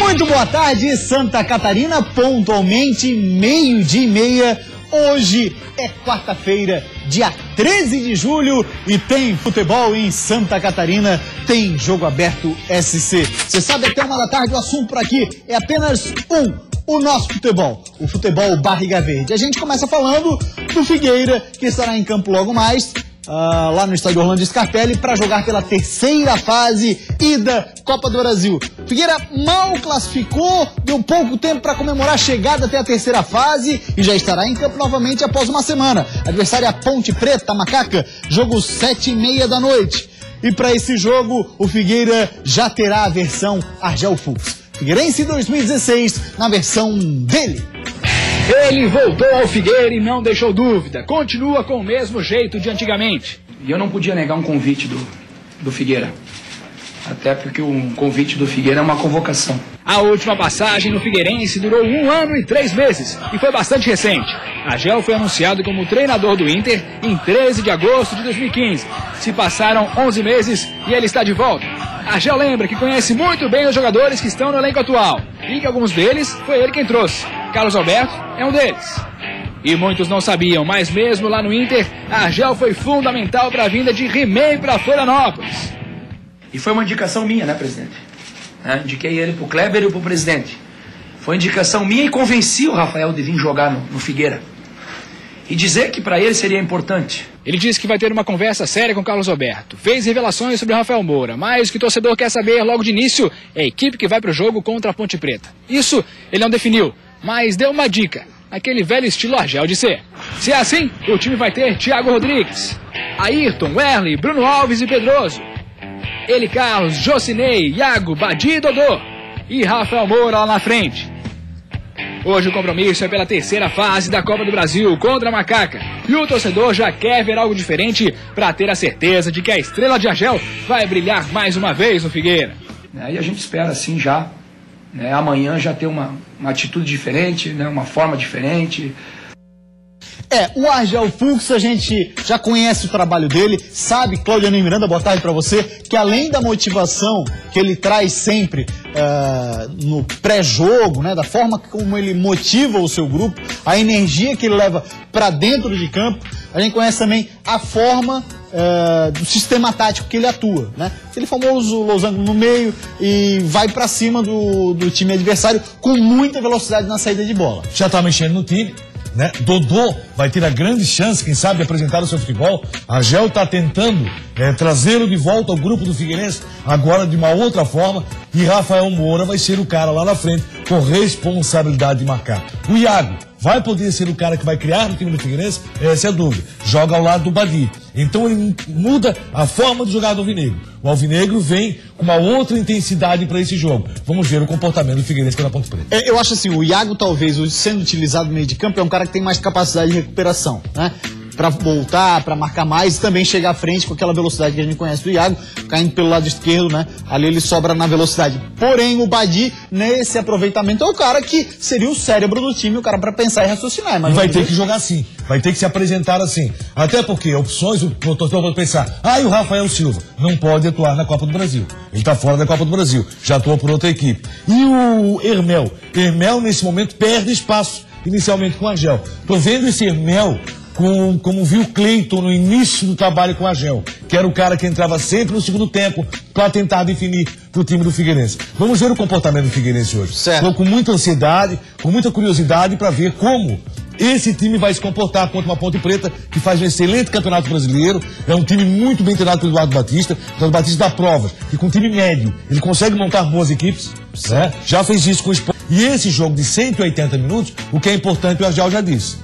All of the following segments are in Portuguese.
Muito boa tarde, Santa Catarina, pontualmente 12:30. Hoje é quarta-feira, dia 13 de julho e tem futebol em Santa Catarina, tem jogo aberto SC. Você sabe, até 1 da tarde o assunto por aqui é apenas o nosso futebol, o futebol Barriga Verde. A gente começa falando do Figueira, que estará em campo logo mais, lá no estádio Orlando Scarpelli, para jogar pela terceira fase ida Copa do Brasil. Figueira mal classificou, deu pouco tempo para comemorar a chegada até a terceira fase e já estará em campo novamente após uma semana. Adversário é a Ponte Preta, a Macaca, jogo 7:30 da noite. E para esse jogo, o Figueira já terá a versão Argel Fux. Figueirense 2016, na versão dele. Ele voltou ao Figueira e não deixou dúvida. Continua com o mesmo jeito de antigamente. E eu não podia negar um convite do Figueira. Até porque um convite do Figueira é uma convocação. A última passagem no Figueirense durou 1 ano e 3 meses e foi bastante recente. Argel foi anunciado como treinador do Inter em 13 de agosto de 2015. Se passaram 11 meses e ele está de volta. Argel lembra que conhece muito bem os jogadores que estão no elenco atual e que alguns deles foi ele quem trouxe. Carlos Alberto é um deles. E muitos não sabiam, mas mesmo lá no Inter, Argel foi fundamental para a vinda de He-Man para Florianópolis. E foi uma indicação minha, né, presidente? Indiquei ele pro Kleber e pro presidente. Foi indicação minha e convenci o Rafael de vir jogar no Figueira. E dizer que para ele seria importante. Ele disse que vai ter uma conversa séria com Carlos Alberto. Fez revelações sobre Rafael Moura, mas o que o torcedor quer saber logo de início é a equipe que vai pro jogo contra a Ponte Preta. Isso ele não definiu, mas deu uma dica. Aquele velho estilo Argel de ser. Se é assim, o time vai ter Thiago Rodrigues, Ayrton, Werley, Bruno Alves e Pedroso. Ele, Carlos, Jocinei, Iago, Badi e Dodô. E Rafael Moura lá na frente. Hoje o compromisso é pela terceira fase da Copa do Brasil contra a Macaca. E o torcedor já quer ver algo diferente para ter a certeza de que a estrela de Argel vai brilhar mais uma vez no Figueira. E a gente espera assim já, amanhã já ter uma atitude diferente, uma forma diferente. O Argel Fux, a gente já conhece o trabalho dele, sabe, Claudiano Miranda, boa tarde para você, que além da motivação que ele traz sempre no pré-jogo, da forma como ele motiva o seu grupo, a energia que ele leva para dentro de campo, a gente conhece também a forma do sistema tático que ele atua, Aquele famoso losango no meio e vai para cima do time adversário com muita velocidade na saída de bola. Já tá mexendo no time. Dodô vai ter a grande chance, quem sabe, de apresentar o seu futebol. Argel está tentando trazê-lo de volta ao grupo do Figueirense, agora de uma outra forma. E Rafael Moura vai ser o cara lá na frente, com responsabilidade de marcar. O Iago vai poder ser o cara que vai criar no time do Figueirense? Essa é a dúvida. Joga ao lado do Badi. Então ele muda a forma de jogar do Alvinegro. O Alvinegro vem com uma outra intensidade para esse jogo. Vamos ver o comportamento do Figueirense pela Ponte Preta. Eu acho assim, o Iago talvez, sendo utilizado no meio de campo, é um cara que tem mais capacidade de recuperação, para voltar, para marcar mais e também chegar à frente com aquela velocidade que a gente conhece do Iago, caindo pelo lado esquerdo, Ali ele sobra na velocidade. Porém, o Badi, nesse aproveitamento, é o cara que seria o cérebro do time, o cara para pensar e raciocinar. Mas vai ter que jogar assim, vai ter que se apresentar assim. Até porque opções, o torcedor pode pensar, e o Rafael Silva não pode atuar na Copa do Brasil. Ele está fora da Copa do Brasil, já atua por outra equipe. E o Hermel? Hermel, nesse momento, perde espaço, inicialmente com o Argel. Tô vendo esse Hermel como viu o Cleiton no início do trabalho com o Argel, que era o cara que entrava sempre no segundo tempo para tentar definir para o time do Figueirense. Vamos ver o comportamento do Figueirense hoje. Estou com muita ansiedade, com muita curiosidade para ver como esse time vai se comportar contra uma Ponte Preta que faz um excelente campeonato brasileiro. É um time muito bem treinado pelo Eduardo Batista. O Eduardo Batista dá provas que com um time médio ele consegue montar boas equipes. Já fez isso com o Sport. E esse jogo de 180 minutos, o que é importante, o Argel já disse,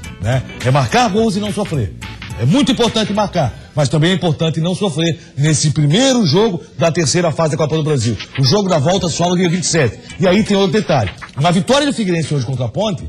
é marcar gols e não sofrer. É muito importante marcar, mas também é importante não sofrer nesse primeiro jogo da terceira fase da Copa do Brasil. O jogo da volta só no dia 27. E aí tem outro detalhe. Uma vitória do Figueirense hoje contra a Ponte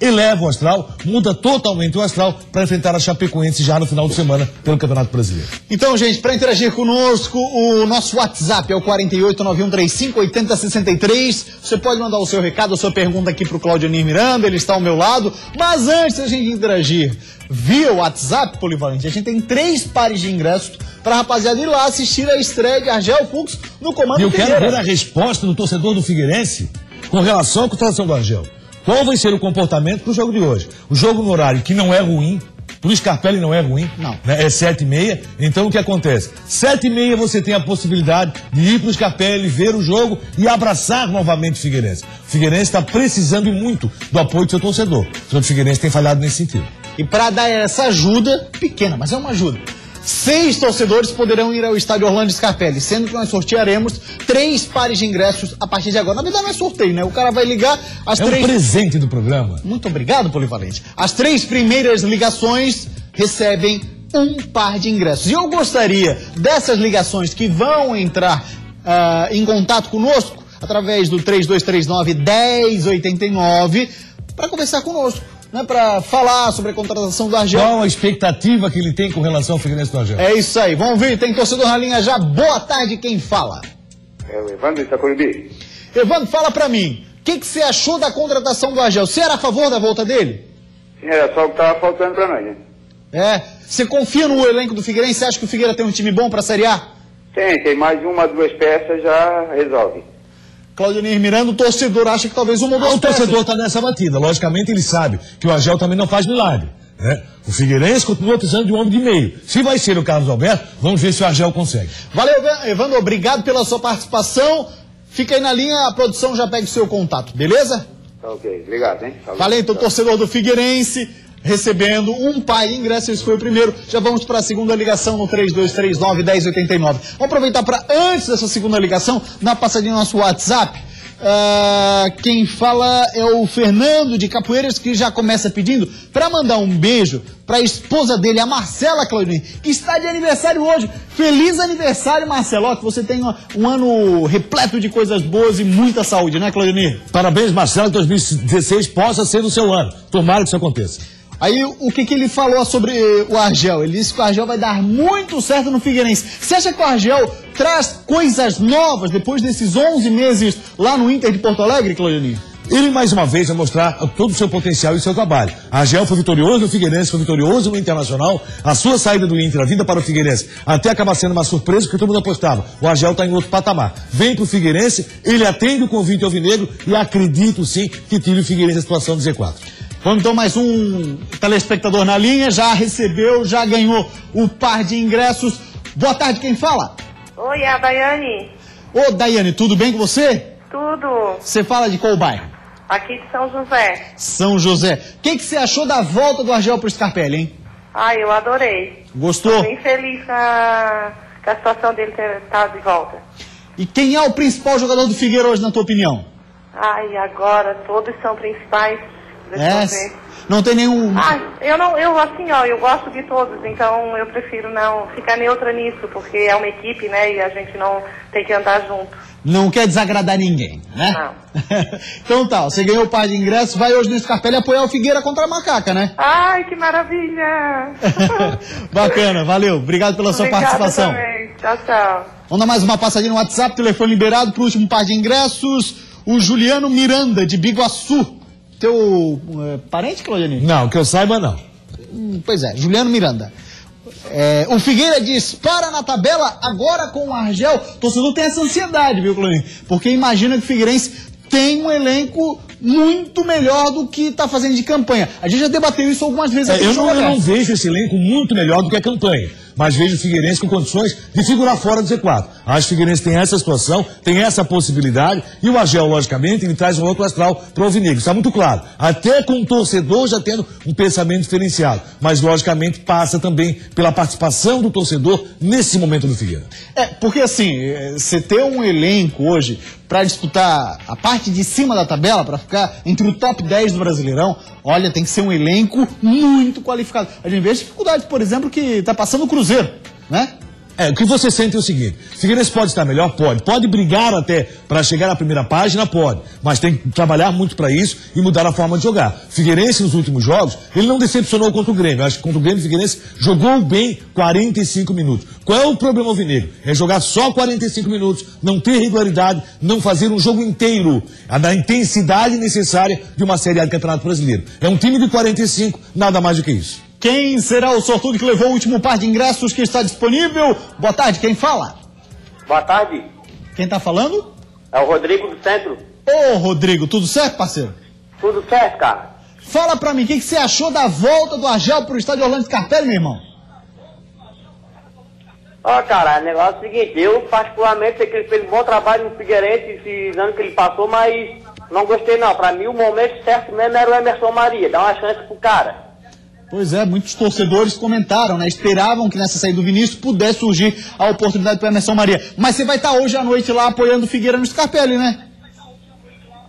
eleva o astral, muda totalmente o astral para enfrentar a Chapecoense já no final de semana pelo Campeonato Brasileiro. Então, gente, para interagir conosco, o nosso WhatsApp é o 4891358063. Você pode mandar o seu recado, a sua pergunta aqui para o Claudiano Miranda, ele está ao meu lado. Mas antes da gente interagir via WhatsApp, Polivalente, a gente tem 3 pares de ingressos para a rapaziada ir lá assistir a estreia de Argel Fux no comando do Figueira. Eu quero ver a resposta do torcedor do Figueirense com relação à contratação do Argel. Qual vai ser o comportamento para o jogo de hoje? O jogo no horário que não é ruim, pro Scarpelli não é ruim, não. Né? É 7h30, então o que acontece? 7h30 você tem a possibilidade de ir pro Scarpelli, ver o jogo e abraçar novamente o Figueirense. O Figueirense está precisando muito do apoio do seu torcedor. O Figueirense tem falhado nesse sentido. E para dar essa ajuda, pequena, mas é uma ajuda, 6 torcedores poderão ir ao estádio Orlando Scarpelli, sendo que nós sortearemos 3 pares de ingressos a partir de agora. Na verdade não é sorteio, né? O cara vai ligar as 3... É um presente do programa. Muito obrigado, Polivalente. As 3 primeiras ligações recebem 1 par de ingressos. E eu gostaria dessas ligações que vão entrar em contato conosco através do 3239-1089 para conversar conosco. Né, para falar sobre a contratação do Argel. Qual a expectativa que ele tem com relação ao Figueirense do Argel? É isso aí, vamos ver, tem torcedor na linha já. Boa tarde, quem fala? É o Evandro de Itacorubi. Evandro, fala pra mim, o que você achou da contratação do Argel? Você era a favor da volta dele? Sim, era só o que estava faltando pra nós, né? É, você confia no elenco do Figueirense? Você acha que o Figueira tem um time bom pra Série A? Tem mais 1, 2 peças, já resolve. Claudionir Miranda, o torcedor acha que talvez uma ou 2 peças. O torcedor está nessa batida. Logicamente, ele sabe que o Argel também não faz milagre. Né? O Figueirense continua precisando de um homem de meio. Se vai ser o Carlos Alberto, vamos ver se o Argel consegue. Valeu, Evandro. Obrigado pela sua participação. Fica aí na linha, a produção já pega o seu contato, beleza? Tá ok. Obrigado, hein? Falou. Valeu, então, torcedor do Figueirense, recebendo 1 par de ingressos. Esse foi o primeiro. Já vamos para a segunda ligação no 3239-1089. Vamos aproveitar para, antes dessa segunda ligação, dar uma passadinha no nosso WhatsApp. Quem fala é o Fernando de Capoeiras, que já começa pedindo para mandar um beijo para a esposa dele, a Marcela Claudinei, que está de aniversário hoje. Feliz aniversário, Marcelo, que você tenha um ano repleto de coisas boas e muita saúde, né, Claudinei? Parabéns, Marcelo, que 2016 possa ser o seu ano. Tomara que isso aconteça. Aí, o que ele falou sobre o Argel? Ele disse que o Argel vai dar muito certo no Figueirense. Você acha que o Argel traz coisas novas depois desses 11 meses lá no Inter de Porto Alegre, Claudionir? Ele, mais uma vez, vai mostrar todo o seu potencial e o seu trabalho. A Argel foi vitorioso no Figueirense, foi vitorioso no Internacional. A sua saída do Inter, a vinda para o Figueirense, até acaba sendo uma surpresa, porque todo mundo apostava. O Argel está em outro patamar. Vem para o Figueirense, ele atende o convite alvinegro e acredito, sim, que tire o Figueirense da situação do Z4. Vamos então, mais um telespectador na linha, já recebeu, já ganhou o par de ingressos. Boa tarde, quem fala? Oi, é a Daiane. Ô, Daiane, tudo bem com você? Tudo. Você fala de qual bairro? Aqui de São José. São José. O que você achou da volta do Argel pro Scarpelli, hein? Ai, eu adorei. Gostou? Bem feliz com a situação dele ter estado de volta. E quem é o principal jogador do Figueira hoje, na tua opinião? Ai, agora todos são principais. Não tem nenhum... eu gosto de todos, então eu prefiro não ficar neutra nisso, porque é uma equipe, né, e a gente não tem que andar junto. Não quer desagradar ninguém, né? Não. Então tá, você ganhou o par de ingressos, vai hoje no Scarpelli apoiar o Figueira contra a Macaca, né? Ai, que maravilha! Bacana, valeu, obrigado pela sua participação. Também. Tchau, tchau. Vamos dar mais uma passadinha no WhatsApp, telefone liberado pro último par de ingressos, o Juliano Miranda, de Biguaçu. Teu parente, Claudionir? Não, que eu saiba, não. Pois é, Juliano Miranda. O Figueira dispara na tabela agora com o Argel. O torcedor tem essa ansiedade, viu, Claudionir? Porque imagina que o Figueirense tem um elenco muito melhor do que está fazendo de campanha. A gente já debateu isso algumas vezes aqui. Eu não vejo esse elenco muito melhor do que a campanha, mas vejo o Figueirense com condições de figurar fora do Z4. Acho que o Figueirense tem essa situação, tem essa possibilidade, e o Argel, logicamente, ele traz um outro astral para o alvinegro. Está muito claro. Até com o torcedor já tendo um pensamento diferenciado, mas logicamente passa também pela participação do torcedor nesse momento do Figueira. Porque assim, você ter um elenco hoje para disputar a parte de cima da tabela, para ficar entre o top 10 do Brasileirão, olha, tem que ser um elenco muito qualificado. A gente vê as dificuldades, por exemplo, que está passando o Cruzeiro, né? O que você sente é o seguinte: Figueirense pode estar melhor? Pode brigar até para chegar na primeira página? Pode, mas tem que trabalhar muito para isso e mudar a forma de jogar. Figueirense nos últimos jogos, ele não decepcionou contra o Grêmio. Acho que contra o Grêmio o Figueirense jogou bem 45 minutos. Qual é o problema alvinegro? É jogar só 45 minutos, não ter regularidade, não fazer um jogo inteiro, da intensidade necessária de uma Série A de Campeonato Brasileiro. É um time de 45, nada mais do que isso. Quem será o sortudo que levou o último par de ingressos que está disponível? Boa tarde, quem fala? Boa tarde. Quem está falando? É o Rodrigo do Centro. Ô, Rodrigo, tudo certo, parceiro? Tudo certo, cara? Fala pra mim, o que você achou da volta do Argel pro estádio Orlando Scarpelli, meu irmão? Ó, cara, o negócio é o seguinte, eu particularmente sei que ele fez um bom trabalho no Figueirense esse ano que ele passou, mas não gostei não. Pra mim o momento certo mesmo era o Emerson Maria, dá uma chance pro cara. Pois é, muitos torcedores comentaram, né? Esperavam que nessa saída do Vinícius pudesse surgir a oportunidade para Emerson Maria. Mas você vai estar hoje à noite lá apoiando o Figueira no Scarpelli, né?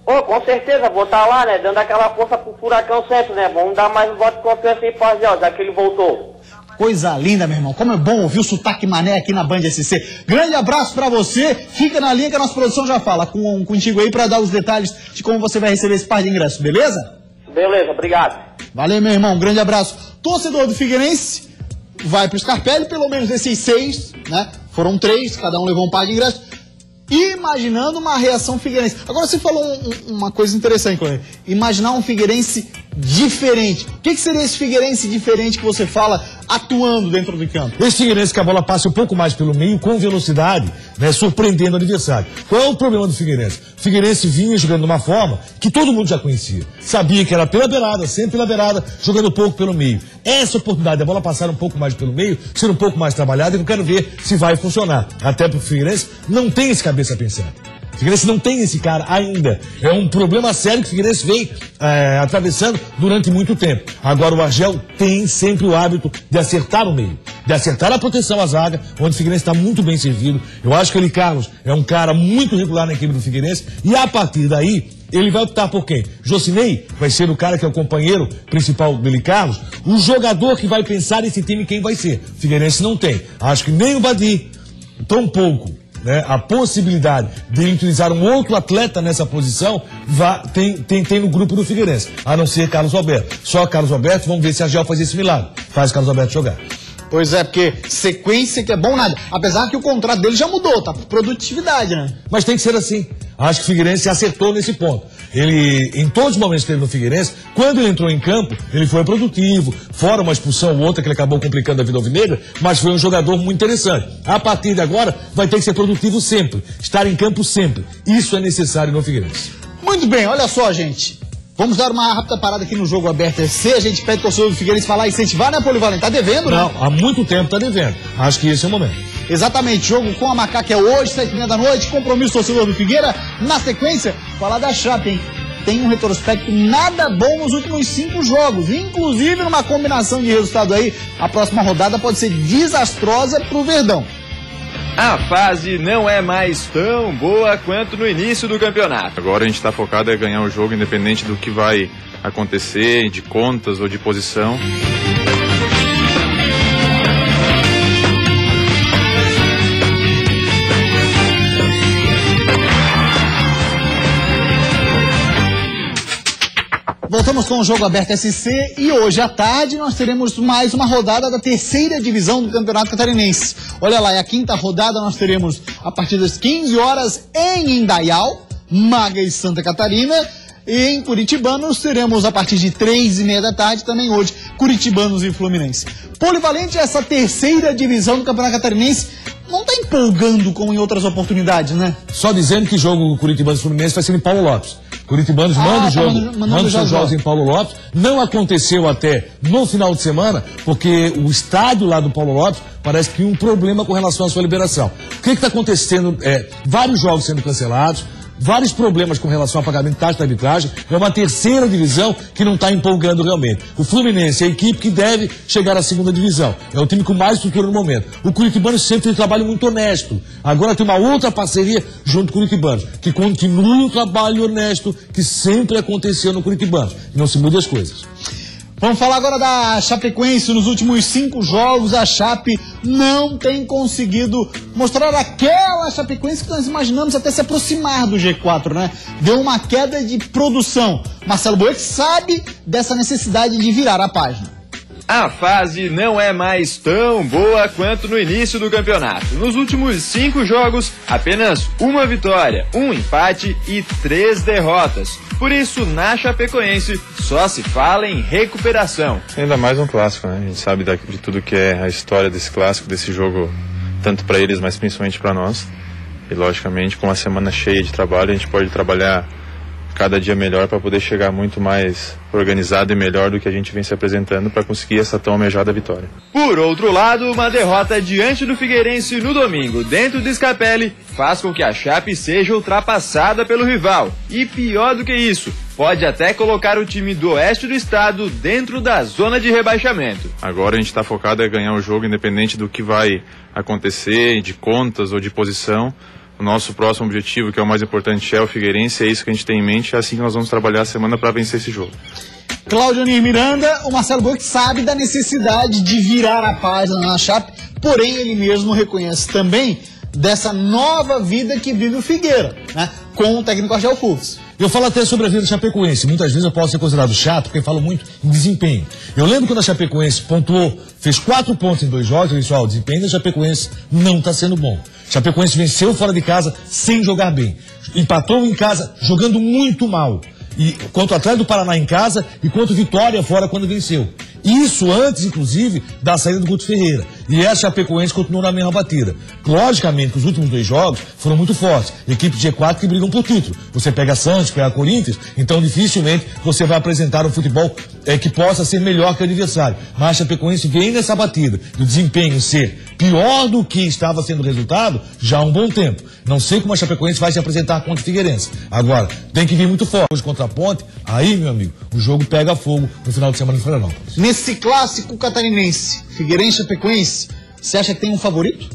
Pô, com certeza, vou estar lá, né? Dando aquela força pro Furacão sempre, né? Vamos dar mais um voto de confiança aí pro Argel, já que ele voltou. Coisa linda, meu irmão. Como é bom ouvir o sotaque mané aqui na Band SC. Grande abraço pra você. Fica na linha que a nossa produção já fala contigo aí pra dar os detalhes de como você vai receber esse par de ingressos, beleza? Beleza, obrigado. Valeu, meu irmão. Grande abraço. Torcedor do Figueirense vai pro Scarpelli, pelo menos desses 6, né? Foram 3, cada um levou um par de ingressos. Imaginando uma reação figueirense. Agora você falou uma coisa interessante, Cleber. Imaginar um Figueirense diferente. O que seria esse Figueirense diferente que você fala atuando dentro do campo? Esse Figueirense que a bola passe um pouco mais pelo meio, com velocidade, né, surpreendendo o adversário. Qual é o problema do Figueirense? O Figueirense vinha jogando de uma forma que todo mundo já conhecia. Sabia que era pela beirada, sempre pela beirada, jogando pouco pelo meio. Essa oportunidade, a bola passar um pouco mais pelo meio, ser um pouco mais trabalhada, eu quero ver se vai funcionar. Até porque o Figueirense não tem esse cabeça pensada. O Figueirense não tem esse cara ainda. É um problema sério que o Figueirense vem atravessando durante muito tempo. Agora o Argel tem sempre o hábito de acertar o meio, de acertar a proteção à zaga, onde o Figueirense está muito bem servido. Eu acho que ele, Carlos, é um cara muito regular na equipe do Figueirense e a partir daí ele vai optar por quem? Jocinei vai ser o cara que é o companheiro principal dele, Carlos. O jogador que vai pensar esse time quem vai ser. O Figueirense não tem. Acho que nem o Badi, tão pouco, né, a possibilidade de utilizar um outro atleta nessa posição tem no grupo do Figueirense, a não ser Carlos Alberto. Só Carlos Alberto, vamos ver se a Argel faz esse milagre. Faz Carlos Alberto jogar. Pois é, porque sequência que é bom nada. Apesar que o contrato dele já mudou, tá? Produtividade, né? Mas tem que ser assim. Acho que o Figueirense acertou nesse ponto. Ele, em todos os momentos que ele no Figueirense, quando ele entrou em campo, ele foi produtivo, fora uma expulsão ou outra que ele acabou complicando a vida alvinegra, mas foi um jogador muito interessante. A partir de agora, vai ter que ser produtivo sempre, estar em campo sempre. Isso é necessário no Figueirense. Muito bem, olha só, gente. Vamos dar uma rápida parada aqui no Jogo Aberto SC. A gente pede o torcedor do Figueirense falar e incentivar, né, Polivalente? Tá devendo, né? Não, há muito tempo tá devendo. Acho que esse é o momento. Exatamente, jogo com a Macaca é hoje, 7h30 da noite, compromisso torcedor do Figueira. Na sequência, falar da Chape, hein? Tem um retrospecto nada bom nos últimos 5 jogos, inclusive numa combinação de resultado aí, a próxima rodada pode ser desastrosa pro Verdão. A fase não é mais tão boa quanto no início do campeonato. Agora a gente está focado em ganhar o jogo, independente do que vai acontecer, de contas ou de posição. Voltamos com o Jogo Aberto SC e hoje à tarde nós teremos mais uma rodada da 3ª divisão do Campeonato Catarinense. Olha lá, é a 5ª rodada, nós teremos a partir das 15 horas em Indaial, Maga e Santa Catarina. E em Curitibanos teremos a partir de 3h30 da tarde também hoje, Curitibanos e Fluminense. Polivalente, essa 3ª divisão do Campeonato Catarinense não está empolgando como em outras oportunidades, né? Só dizendo que jogo Curitibanos e Fluminense vai ser em Paulo Lopes. Curitibanos manda os jogos em Paulo Lopes. Não aconteceu até no final de semana, porque o estádio lá do Paulo Lopes parece que tem um problema com relação à sua liberação. O que está acontecendo? Vários jogos sendo cancelados, vários problemas com relação ao pagamento de taxa de arbitragem. É uma 3ª divisão que não está empolgando realmente. O Fluminense é a equipe que deve chegar à 2ª divisão. É o time com mais estrutura no momento. O Curitibano sempre fez um trabalho muito honesto. Agora tem uma outra parceria junto com o Curitibano, que continua o trabalho honesto que sempre aconteceu no Curitibano. E não se muda as coisas. Vamos falar agora da Chapecoense. Nos últimos 5 jogos, a Chape não tem conseguido mostrar aquela Chapecoense que nós imaginamos até se aproximar do G4, né? Deu uma queda de produção. Marcelo Boeck sabe dessa necessidade de virar a página. A fase não é mais tão boa quanto no início do campeonato. Nos últimos 5 jogos, apenas 1 vitória, 1 empate e 3 derrotas. Por isso, na Chapecoense, só se fala em recuperação. Ainda mais um clássico, né? A gente sabe de tudo que é a história desse clássico, desse jogo, tanto para eles, mas principalmente para nós. E, logicamente, com uma semana cheia de trabalho, a gente pode trabalhar cada dia melhor para poder chegar muito mais organizado e melhor do que a gente vem se apresentando para conseguir essa tão almejada vitória. Por outro lado, uma derrota diante do Figueirense no domingo, dentro do Scapelli, faz com que a Chape seja ultrapassada pelo rival. E pior do que isso, pode até colocar o time do oeste do estado dentro da zona de rebaixamento. Agora a gente está focado em ganhar o jogo, independente do que vai acontecer, de contas ou de posição. O nosso próximo objetivo, que é o mais importante, é o Figueirense, é isso que a gente tem em mente, é assim que nós vamos trabalhar a semana para vencer esse jogo. Cláudio Nir Miranda, o Marcelo Boeck sabe da necessidade de virar a página na Chape, porém ele mesmo reconhece também dessa nova vida que vive o Figueira, né, com o técnico Argel Fux. Eu falo até sobre a vida da Chapecoense. Muitas vezes eu posso ser considerado chato, porque eu falo muito em desempenho. Eu lembro quando a Chapecoense pontuou, fez 4 pontos em 2 jogos, eu disse, o desempenho da Chapecoense não está sendo bom. Chapecoense venceu fora de casa sem jogar bem. Empatou em casa jogando muito mal. E contra o Atlético do Paraná em casa e contra o Vitória fora quando venceu. Isso antes, inclusive, da saída do Guto Ferreira. E a Chapecoense continuou na mesma batida. Logicamente, os últimos 2 jogos foram muito fortes. Equipes de G4 que brigam por título. Você pega Santos, pega Corinthians, então dificilmente você vai apresentar um futebol que possa ser melhor que o adversário. Mas a Chapecoense vem nessa batida. E o desempenho ser pior do que estava sendo o resultado já há um bom tempo. Não sei como a Chapecoense vai se apresentar contra o Figueirense. Agora, tem que vir muito forte. Hoje contra a Ponte, aí, meu amigo, o jogo pega fogo no final de semana em Florianópolis. Nesse clássico catarinense, Figueirense e Chapecoense, você acha que tem um favorito?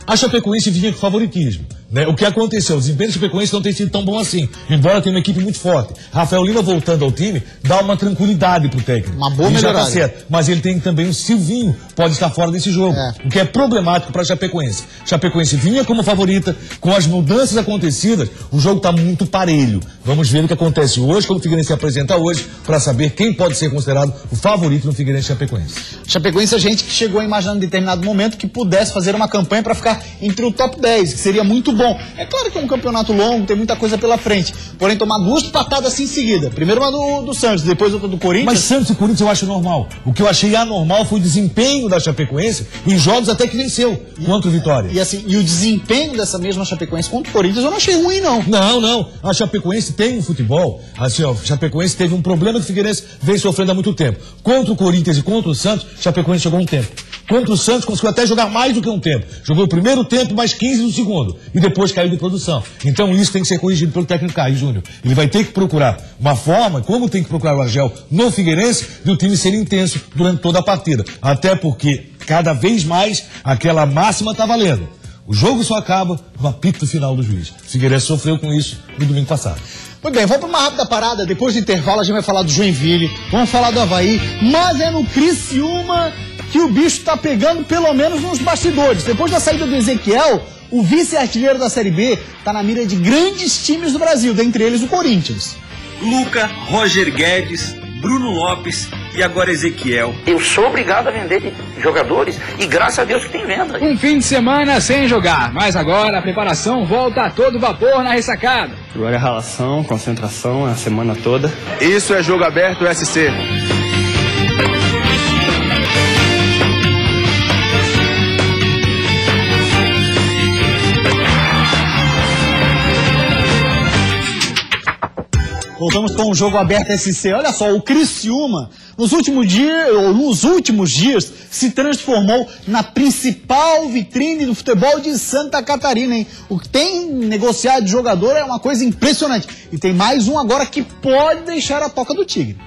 A Chapecoense vinha com favoritismo. Né? O que aconteceu? O desempenho do Chapecoense não tem sido tão bom assim, embora tenha uma equipe muito forte. Rafael Lima voltando ao time dá uma tranquilidade pro técnico. Uma boa melhorada. Tá certo. Mas ele tem também o Silvinho, pode estar fora desse jogo, o que é problemático para a Chapecoense. Chapecoense vinha como favorita, com as mudanças acontecidas, o jogo está muito parelho. Vamos ver o que acontece hoje, como o Figueirense se apresenta hoje, para saber quem pode ser considerado o favorito no Figueirense Chapecoense. Chapecoense é gente que chegou a imaginar em determinado momento que pudesse fazer uma campanha para ficar entre o top 10, que seria muito bom. É claro que é um campeonato longo, tem muita coisa pela frente. Porém, tomar 2 patadas assim em seguida. Primeiro uma do Santos, depois outra do Corinthians. Mas Santos e Corinthians eu acho normal. O que eu achei anormal foi o desempenho da Chapecoense em jogos até que venceu contra o Vitória. E o desempenho dessa mesma Chapecoense contra o Corinthians eu não achei ruim, não. Não. A Chapecoense tem um futebol. Assim, a Chapecoense teve um problema que o Figueirense vem sofrendo há muito tempo. Contra o Corinthians e contra o Santos, Chapecoense jogou um tempo. Contra o Santos conseguiu até jogar mais do que um tempo. Jogou o primeiro tempo, mais 15 no segundo. E depois caiu de produção. Então isso tem que ser corrigido pelo técnico Caio Júnior. Ele vai ter que procurar uma forma, como tem que procurar o Argel no Figueirense, de o time ser intenso durante toda a partida. Até porque, cada vez mais, aquela máxima está valendo. O jogo só acaba no apito final do juiz. O Figueirense sofreu com isso no domingo passado. Muito bem, vamos para uma rápida parada. Depois do intervalo a gente vai falar do Joinville, vamos falar do Avaí, mas é no Criciúma que o bicho está pegando, pelo menos nos bastidores. Depois da saída do Ezequiel, o vice-artilheiro da Série B está na mira de grandes times do Brasil, dentre eles o Corinthians. Luca, Roger Guedes, Bruno Lopes e agora Ezequiel. Eu sou obrigado a vender jogadores e graças a Deus que tem venda. Um fim de semana sem jogar, mas agora a preparação volta a todo vapor na ressacada. Agora é ralação, concentração a semana toda. Isso é Jogo Aberto SC. Voltamos com o Jogo Aberto SC. Olha só, o Criciúma, nos últimos dias, se transformou na principal vitrine do futebol de Santa Catarina, hein? O que tem negociado de jogador é uma coisa impressionante. E tem mais um agora que pode deixar a toca do Tigre.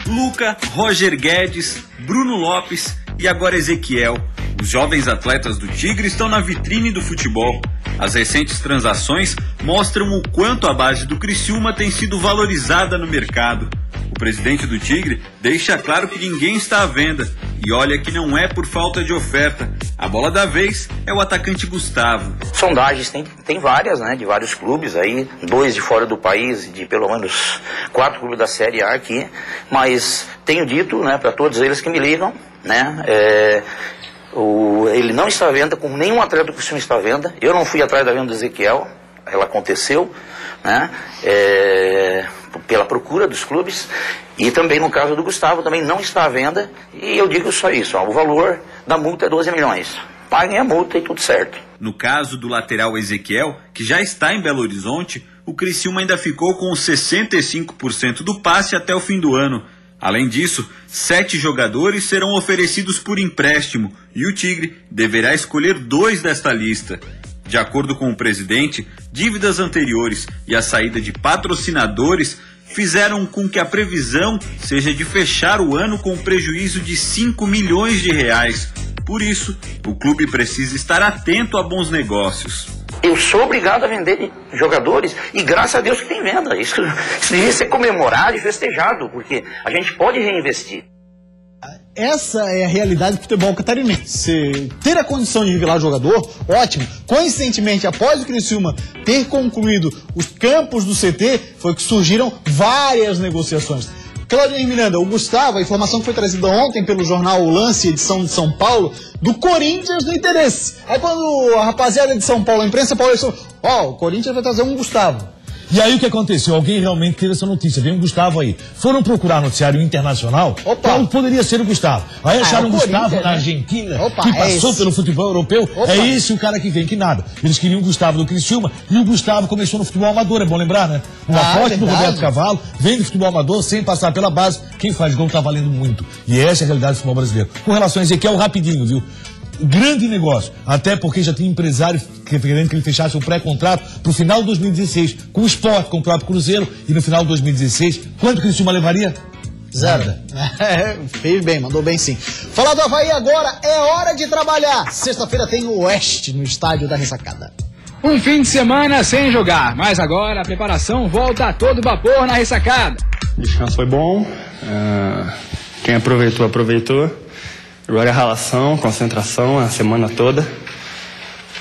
Luca, Roger Guedes, Bruno Lopes e agora Ezequiel. Os jovens atletas do Tigre estão na vitrine do futebol. As recentes transações mostram o quanto a base do Criciúma tem sido valorizada no mercado. O presidente do Tigre deixa claro que ninguém está à venda. E olha que não é por falta de oferta. A bola da vez é o atacante Gustavo. Sondagens tem várias, né, de vários clubes aí, 2 de fora do país, de pelo menos 4 clubes da Série A aqui. Mas tenho dito, né, para todos eles que me ligam, né, ele não está à venda, como nenhum atleta do Criciúma está à venda. Eu não fui atrás da venda do Ezequiel, ela aconteceu, né, pela procura dos clubes. E também no caso do Gustavo, também não está à venda. E eu digo só isso, o valor da multa é 12 milhões. Paguem a multa e tudo certo. No caso do lateral Ezequiel, que já está em Belo Horizonte, o Criciúma ainda ficou com 65% do passe até o fim do ano. Além disso, 7 jogadores serão oferecidos por empréstimo e o Tigre deverá escolher 2 desta lista. De acordo com o presidente, dívidas anteriores e a saída de patrocinadores fizeram com que a previsão seja de fechar o ano com prejuízo de 5 milhões de reais. Por isso, o clube precisa estar atento a bons negócios. Eu sou obrigado a vender jogadores e graças a Deus que tem venda. Isso devia ser comemorado e festejado, porque a gente pode reinvestir. Essa é a realidade do futebol catarinense. Ter a condição de revelar jogador, ótimo. Coincidentemente, após o Criciúma ter concluído os campos do CT, foi que surgiram várias negociações. Claudinei Miranda, o Gustavo, a informação que foi trazida ontem pelo jornal O Lance, edição de São Paulo, do Corinthians no interesse. Aí quando a rapaziada de São Paulo, a imprensa paulista, o Corinthians vai trazer um Gustavo. E aí o que aconteceu? Alguém realmente teve essa notícia, veio um Gustavo aí. Foram procurar noticiário internacional, qual poderia ser o Gustavo. Aí acharam o Gustavo na Argentina, que passou pelo futebol europeu. É esse o cara que vem, que nada. Eles queriam o Gustavo do Criciúma e o Gustavo começou no futebol amador, é bom lembrar, né? Uma aposta do Roberto Cavalo, vem do futebol amador sem passar pela base. Quem faz gol tá valendo muito. E essa é a realidade do futebol brasileiro. Com relação a Ezequiel, rapidinho, viu? Grande negócio, até porque já tinha empresário querendo que ele fechasse o pré-contrato pro final de 2016 com o Sport, com o próprio Cruzeiro, e no final de 2016, quanto que o Criciúma levaria? Zero. Fez bem, mandou bem sim. Falar do Avaí agora, é hora de trabalhar. Sexta-feira tem o Oeste no estádio da Ressacada. Um fim de semana sem jogar, mas agora a preparação volta a todo vapor na Ressacada. O descanso foi bom, quem aproveitou, aproveitou. Agora é ralação, concentração a semana toda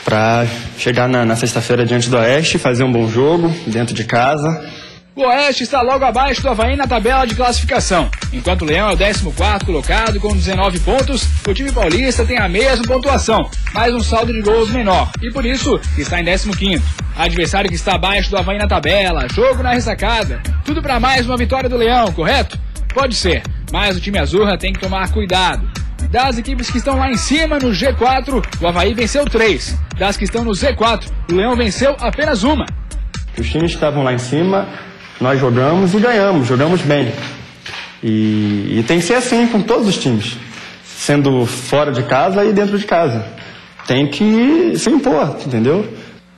para chegar na sexta-feira diante do Oeste, fazer um bom jogo dentro de casa. O Oeste está logo abaixo do Avaí na tabela de classificação. Enquanto o Leão é o 14º colocado com 19 pontos, o time paulista tem a mesma pontuação, mas um saldo de gols menor, e por isso está em 15º. Adversário que está abaixo do Avaí na tabela, jogo na Ressacada. Tudo para mais uma vitória do Leão, correto? Pode ser, mas o time azurra tem que tomar cuidado. Das equipes que estão lá em cima no G4, o Avaí venceu 3. Das que estão no Z4, o Leão venceu apenas 1. Os times que estavam lá em cima, nós jogamos e ganhamos, jogamos bem. E tem que ser assim com todos os times, sendo fora de casa e dentro de casa. Tem que se impor, entendeu?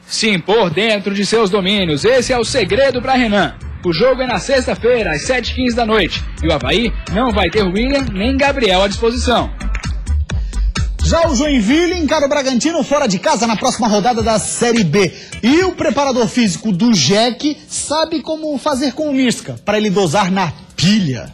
Se impor dentro de seus domínios, esse é o segredo para Renan. O jogo é na sexta-feira, às 7h15 da noite. E o Avaí não vai ter William nem Gabriel à disposição. Já o Joinville encara o Bragantino fora de casa na próxima rodada da Série B. E o preparador físico do Jack sabe como fazer com o Mirska, para ele dosar na pilha.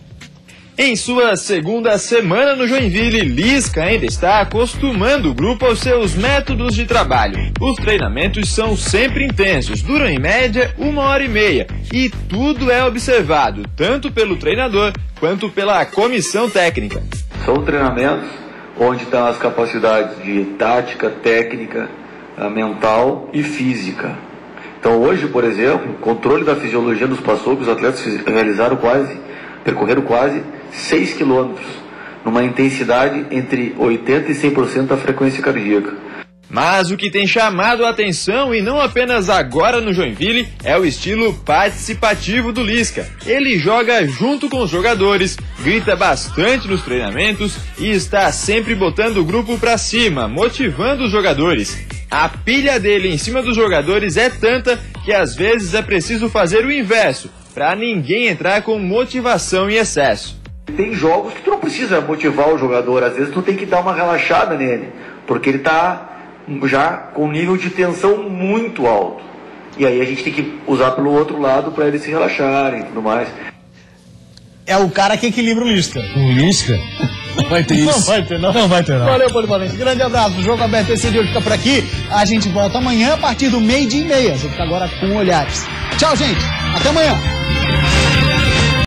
Em sua segunda semana no Joinville, Lisca ainda está acostumando o grupo aos seus métodos de trabalho. Os treinamentos são sempre intensos, duram em média 1h30 e tudo é observado, tanto pelo treinador quanto pela comissão técnica. São treinamentos onde estão as capacidades de tática, técnica, mental e física. Então hoje, por exemplo, controle da fisiologia nos passou que os atletas percorreram quase 6 quilômetros, numa intensidade entre 80% e 100% da frequência cardíaca. Mas o que tem chamado a atenção, e não apenas agora no Joinville, é o estilo participativo do Lisca. Ele joga junto com os jogadores, grita bastante nos treinamentos e está sempre botando o grupo pra cima, motivando os jogadores. A pilha dele em cima dos jogadores é tanta que às vezes é preciso fazer o inverso, para ninguém entrar com motivação em excesso. Tem jogos que tu não precisa motivar o jogador, às vezes tu tem que dar uma relaxada nele, porque ele está já com um nível de tensão muito alto. E aí a gente tem que usar pelo outro lado para eles se relaxarem e tudo mais. É o cara que equilibra o Lisca. O Lisca? Não vai ter isso. Não vai ter, não. Não vai ter, não. Valeu, Polivalente. Grande abraço. O Jogo Aberto esse dia fica por aqui. A gente volta amanhã a partir do 12h30. A gente fica agora com Olhares. Tchau, gente. Até amanhã.